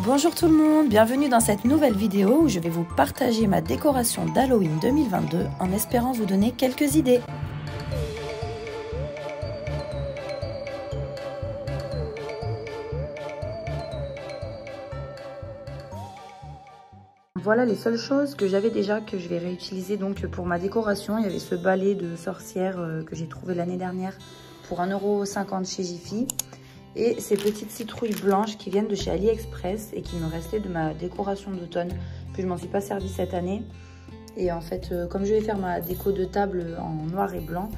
Bonjour tout le monde, bienvenue dans cette nouvelle vidéo où je vais vous partager ma décoration d'Halloween 2022 en espérant vous donner quelques idées. Voilà les seules choses que j'avais déjà que je vais réutiliser donc pour ma décoration. Il y avait ce balai de sorcière que j'ai trouvé l'année dernière pour 1,50 € chez Jiffy. Et ces petites citrouilles blanches qui viennent de chez AliExpress et qui me restaient de ma décoration d'automne, que je m'en suis pas servi cette année. Et en fait, comme je vais faire ma déco de table en noir et blanc,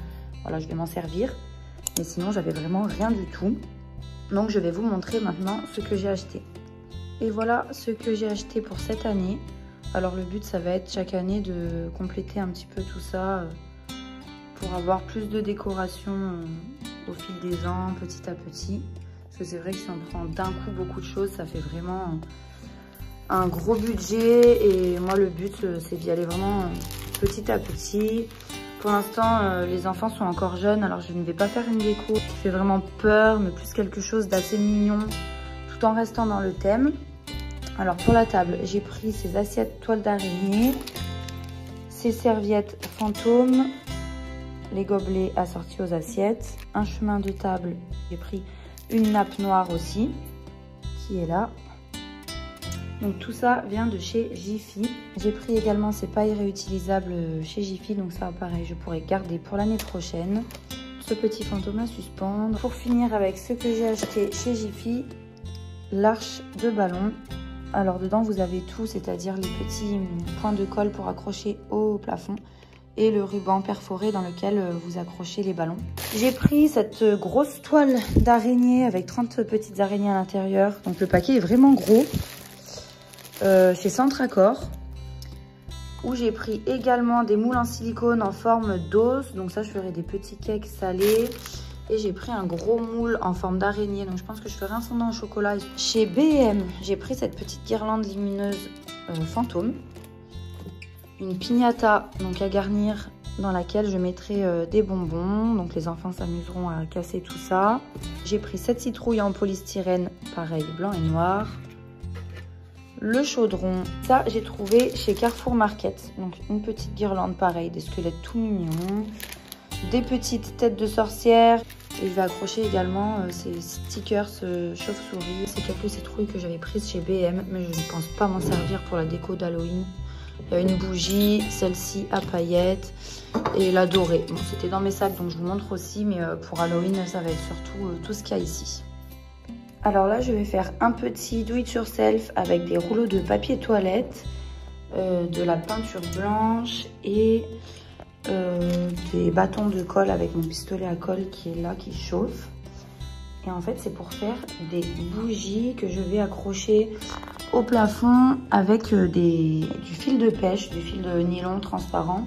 voilà, je vais m'en servir. Mais sinon, j'avais vraiment rien du tout. Donc, je vais vous montrer maintenant ce que j'ai acheté. Et voilà ce que j'ai acheté pour cette année. Alors, le but, ça va être chaque année de compléter un petit peu tout ça pour avoir plus de décoration au fil des ans, petit à petit. Parce que c'est vrai que si on prend d'un coup beaucoup de choses, ça fait vraiment un gros budget. Et moi, le but, c'est d'y aller vraiment petit à petit. Pour l'instant, les enfants sont encore jeunes, alors je ne vais pas faire une déco qui fait vraiment peur, mais plus quelque chose d'assez mignon, tout en restant dans le thème. Alors pour la table, j'ai pris ces assiettes toiles d'araignée, ces serviettes fantômes, les gobelets assortis aux assiettes, un chemin de table, j'ai pris une nappe noire aussi, qui est là. Donc tout ça vient de chez Jiffy. J'ai pris également ces pailles réutilisables chez Jiffy, donc ça pareil, je pourrais garder pour l'année prochaine. Ce petit fantôme à suspendre. Pour finir avec ce que j'ai acheté chez Jiffy, l'arche de ballon. Alors dedans vous avez tout, c'est-à-dire les petits points de colle pour accrocher au plafond et le ruban perforé dans lequel vous accrochez les ballons. J'ai pris cette grosse toile d'araignée avec 30 petites araignées à l'intérieur. Donc le paquet est vraiment gros. Chez Centracor. Où j'ai pris également des moules en silicone en forme d'os. Donc ça, je ferai des petits cakes salés. Et j'ai pris un gros moule en forme d'araignée. Donc je pense que je ferai un fondant au chocolat. Chez B&M, j'ai pris cette petite guirlande lumineuse fantôme. Une piñata donc à garnir dans laquelle je mettrai des bonbons. Donc les enfants s'amuseront à casser tout ça. J'ai pris cette citrouille en polystyrène, pareil, blanc et noir. Le chaudron, ça j'ai trouvé chez Carrefour Market. Donc une petite guirlande pareil, des squelettes tout mignons. Des petites têtes de sorcières. Et je vais accrocher également ces stickers chauve-souris. C'est quelques citrouilles que j'avais prises chez B&M, mais je ne pense pas m'en servir pour la déco d'Halloween. Il y a une bougie, celle-ci à paillettes et la dorée. Bon, c'était dans mes sacs, donc je vous montre aussi, mais pour Halloween, ça va être surtout tout ce qu'il y a ici. Alors là, je vais faire un petit do it yourself avec des rouleaux de papier toilette, de la peinture blanche et des bâtons de colle avec mon pistolet à colle qui est là, qui chauffe. Et en fait, c'est pour faire des bougies que je vais accrocher au plafond avec du fil de pêche, du fil de nylon transparent,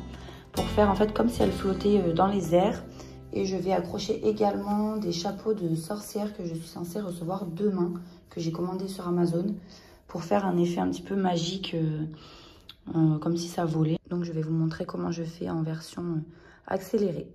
pour faire en fait comme si elles flottaient dans les airs. Et je vais accrocher également des chapeaux de sorcière que je suis censée recevoir demain, que j'ai commandé sur Amazon, pour faire un effet un petit peu magique, comme si ça volait. Donc je vais vous montrer comment je fais en version accélérée.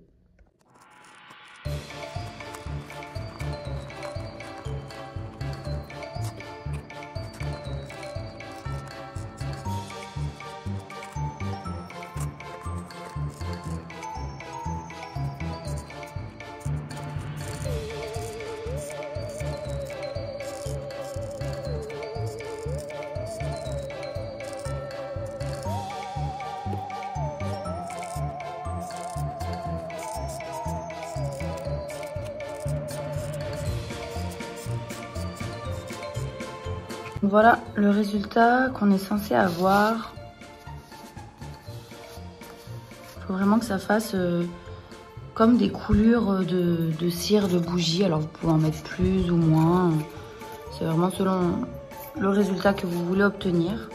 Voilà le résultat qu'on est censé avoir. Il faut vraiment que ça fasse comme des coulures de cire, de bougie. Alors vous pouvez en mettre plus ou moins. C'est vraiment selon le résultat que vous voulez obtenir.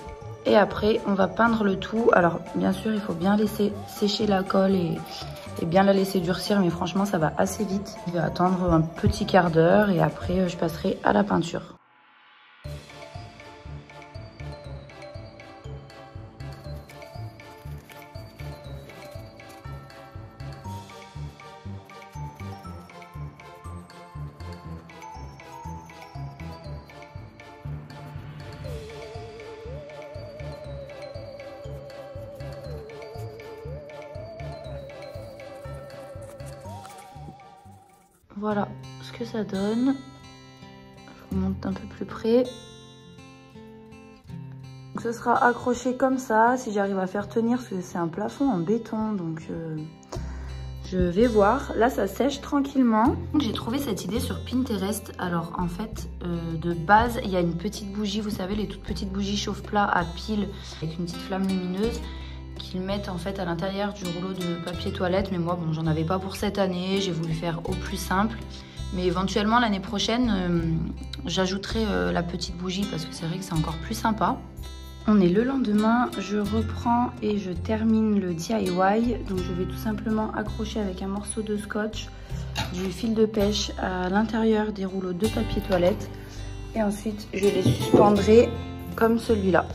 Et après, on va peindre le tout. Alors bien sûr, il faut bien laisser sécher la colle et bien la laisser durcir. Mais franchement, ça va assez vite. Je vais attendre un petit quart d'heure et après, je passerai à la peinture. Voilà ce que ça donne. Je vous montre un peu plus près. Donc, ce sera accroché comme ça, si j'arrive à faire tenir, parce que c'est un plafond en béton, donc je vais voir. Là, ça sèche tranquillement. J'ai trouvé cette idée sur Pinterest. Alors, en fait, de base, il y a une petite bougie, vous savez, les toutes petites bougies chauffe-plat à pile avec une petite flamme lumineuse qu'ils mettent en fait à l'intérieur du rouleau de papier toilette. Mais moi, bon, j'en avais pas pour cette année. J'ai voulu faire au plus simple. Mais éventuellement, l'année prochaine, j'ajouterai la petite bougie parce que c'est vrai que c'est encore plus sympa. On est le lendemain, je reprends et je termine le DIY. Donc je vais tout simplement accrocher avec un morceau de scotch du fil de pêche à l'intérieur des rouleaux de papier toilette. Et ensuite, je les suspendrai comme celui-là.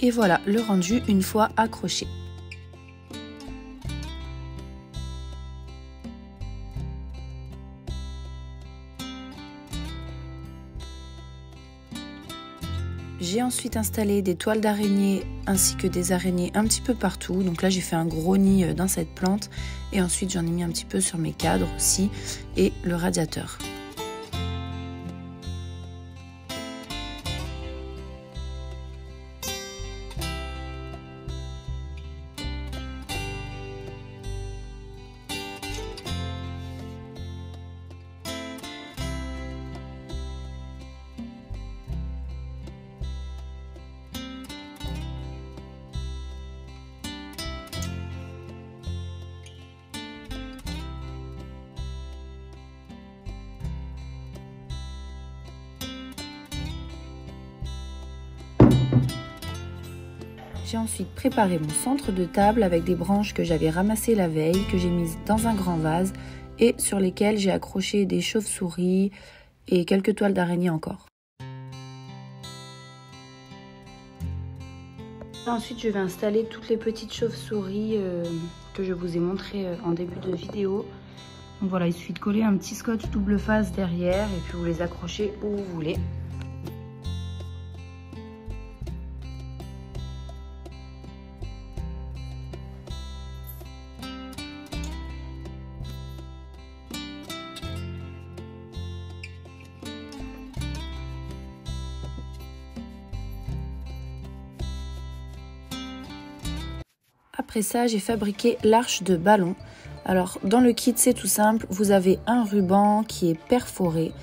Et voilà le rendu une fois accroché. J'ai ensuite installé des toiles d'araignée ainsi que des araignées un petit peu partout. Donc là j'ai fait un gros nid dans cette plante et ensuite j'en ai mis un petit peu sur mes cadres aussi et le radiateur. J'ai ensuite préparé mon centre de table avec des branches que j'avais ramassées la veille, que j'ai mises dans un grand vase et sur lesquelles j'ai accroché des chauves-souris et quelques toiles d'araignée encore. Ensuite, je vais installer toutes les petites chauves-souris que je vous ai montrées en début de vidéo. Donc voilà, il suffit de coller un petit scotch double face derrière et puis vous les accrochez où vous voulez. Après ça, j'ai fabriqué l'arche de ballon. Alors, dans le kit, c'est tout simple. Vous avez un ruban qui est perforé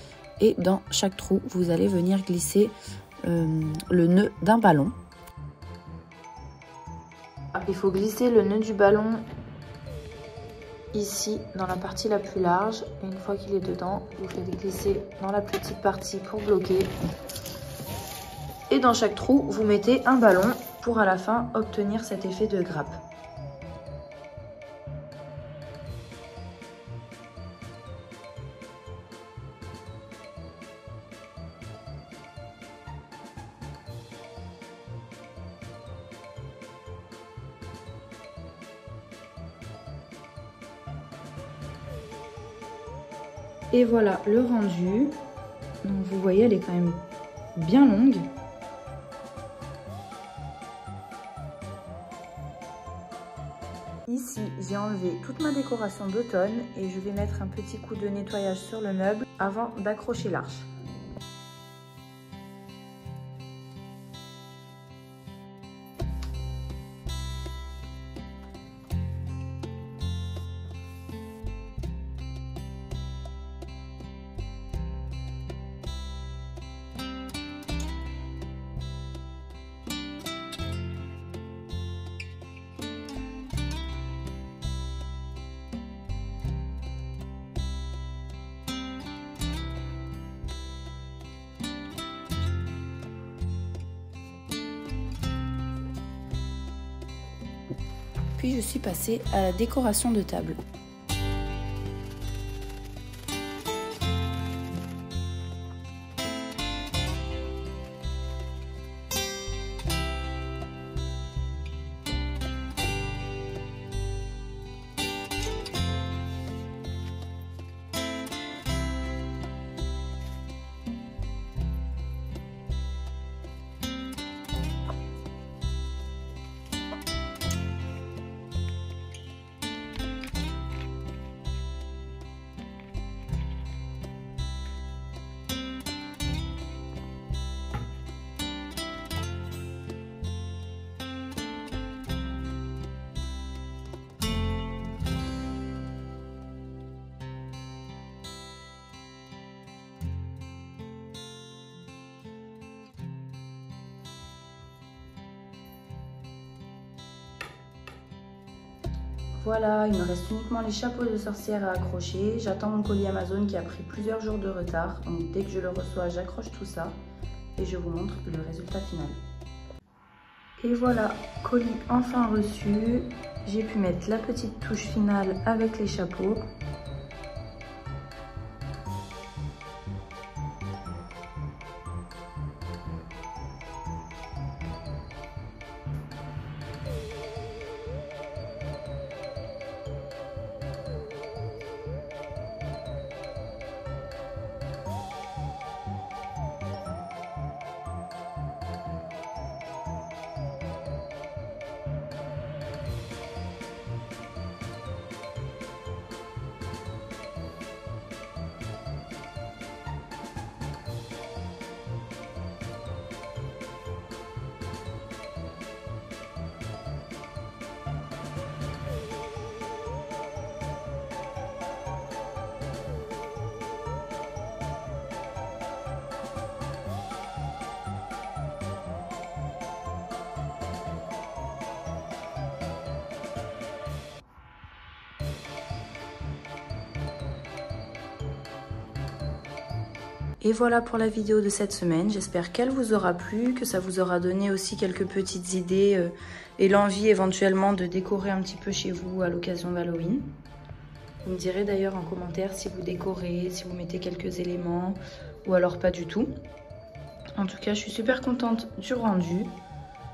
et dans chaque trou, vous allez venir glisser le nœud d'un ballon. Il faut glisser le nœud du ballon ici, dans la partie la plus large. Et une fois qu'il est dedans, vous faites glisser dans la petite partie pour bloquer. Et dans chaque trou, vous mettez un ballon pour à la fin obtenir cet effet de grappe. Et voilà le rendu. Donc vous voyez, elle est quand même bien longue. Ici, j'ai enlevé toute ma décoration d'automne et je vais mettre un petit coup de nettoyage sur le meuble avant d'accrocher l'arche. Puis je suis passée à la décoration de table. Voilà, il me reste uniquement les chapeaux de sorcière à accrocher. J'attends mon colis Amazon qui a pris plusieurs jours de retard. Donc dès que je le reçois, j'accroche tout ça et je vous montre le résultat final. Et voilà, colis enfin reçu. J'ai pu mettre la petite touche finale avec les chapeaux. Et voilà pour la vidéo de cette semaine, j'espère qu'elle vous aura plu, que ça vous aura donné aussi quelques petites idées et l'envie éventuellement de décorer un petit peu chez vous à l'occasion d'Halloween. Vous me direz d'ailleurs en commentaire si vous décorez, si vous mettez quelques éléments ou alors pas du tout. En tout cas, je suis super contente du rendu.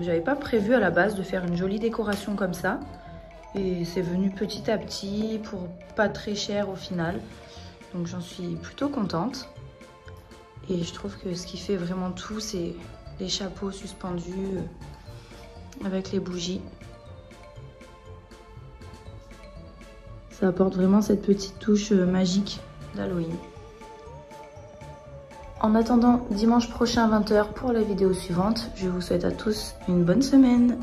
J'avais pas prévu à la base de faire une jolie décoration comme ça. Et c'est venu petit à petit pour pas très cher au final. Donc j'en suis plutôt contente. Et je trouve que ce qui fait vraiment tout, c'est les chapeaux suspendus avec les bougies. Ça apporte vraiment cette petite touche magique d'Halloween. En attendant dimanche prochain 20 h pour la vidéo suivante, je vous souhaite à tous une bonne semaine.